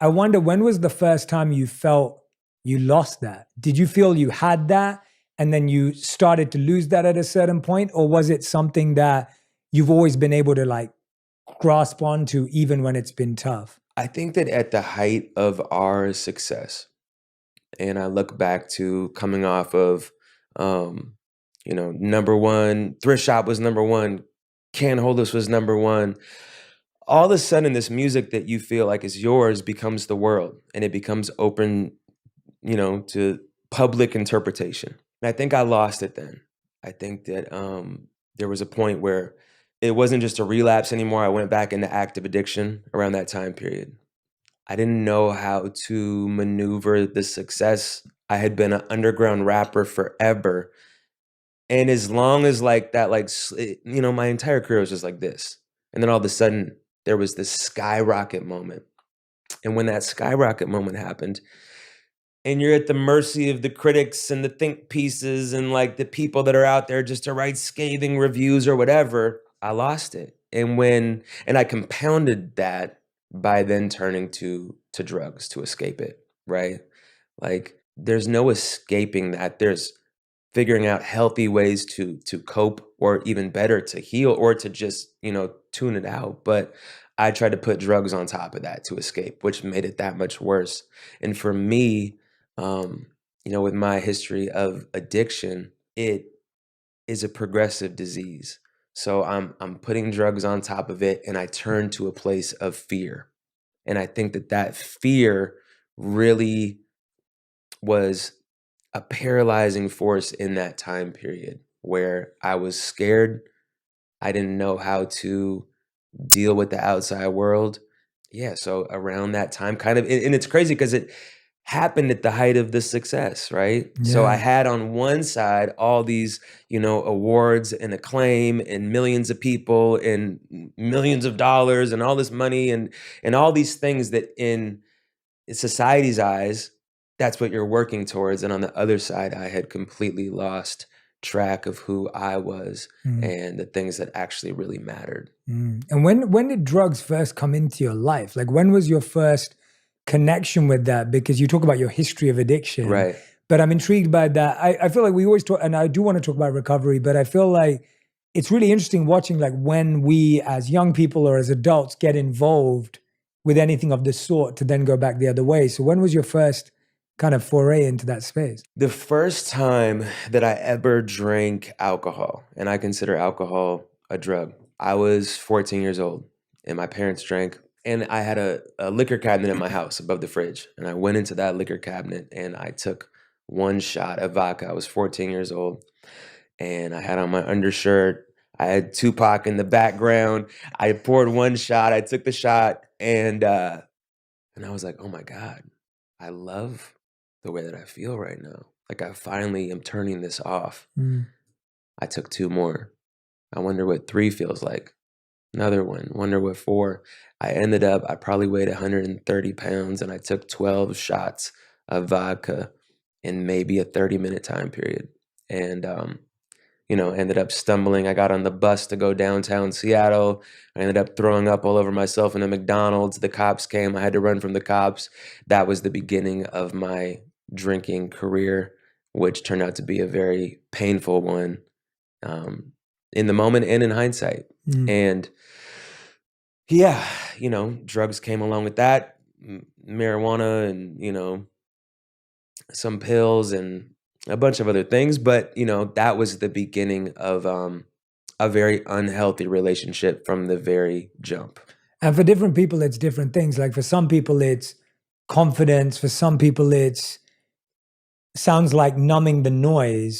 I wonder, when was the first time you felt you lost that? Did you feel you had that and then you started to lose that at a certain point? Or was it something that you've always been able to like grasp onto even when it's been tough? I think that at the height of our success, and I look back to coming off of, number one, Thrift Shop was number one, Can Holders was number one. All of a sudden, this music that you feel like is yours becomes the world, and it becomes open, to public interpretation. And I think I lost it then. I think that there was a point where it wasn't just a relapse anymore. I went back into active addiction around that time period. I didn't know how to maneuver the success. I had been an underground rapper forever. And as long as like that, my entire career was just like this. And then all of a sudden there was this skyrocket moment. And when that skyrocket moment happened, and you're at the mercy of the critics and the think pieces and like the people that are out there just to write scathing reviews or whatever, I lost it. And I compounded that by then turning to drugs to escape it, right? Like there's no escaping that. There's figuring out healthy ways to cope, or even better, to heal, or to just, tune it out. But I tried to put drugs on top of that to escape, which made it that much worse. And for me, with my history of addiction, it is a progressive disease. So I'm putting drugs on top of it, and I turn to a place of fear. And I think that fear really was a paralyzing force in that time period where I was scared. I didn't know how to deal with the outside world. Yeah, so around that time, kind of, and it's crazy because it happened at the height of the success, right? Yeah. So I had on one side all these, awards and acclaim and millions of people and millions of dollars and all this money and all these things that in society's eyes, that's what you're working towards. And on the other side, I had completely lost track of who I was and the things that actually really mattered. And when did drugs first come into your life? Like, when was your first connection with that? Because you talk about your history of addiction. Right. But I'm intrigued by that. I feel like we always talk, and I do want to talk about recovery, but I feel like it's really interesting watching like when we as young people or as adults get involved with anything of this sort to then go back the other way. So when was your first kind of foray into that space? The first time that I ever drank alcohol, and I consider alcohol a drug, I was 14 years old, and my parents drank, and I had a liquor cabinet in my house above the fridge, and I went into that liquor cabinet and I took one shot of vodka. I was 14 years old, and I had on my undershirt. I had Tupac in the background. I poured one shot. I took the shot, and I was like, oh my God, I love the way that I feel right now. Like I finally am turning this off. I took two more. I wonder what 3 feels like. Another one. Wonder what 4. I probably weighed 130 pounds, and I took 12 shots of vodka in maybe a 30-minute time period. And, ended up stumbling. I got on the bus to go downtown Seattle. I ended up throwing up all over myself in a McDonald's. The cops came. I had to run from the cops. That was the beginning of my drinking career, which turned out to be a very painful one in the moment and in hindsight. And yeah, drugs came along with that, marijuana and, some pills and a bunch of other things. But, that was the beginning of a very unhealthy relationship from the very jump. And for different people, it's different things. Like for some people, it's confidence. For some people, it's sounds like numbing the noise.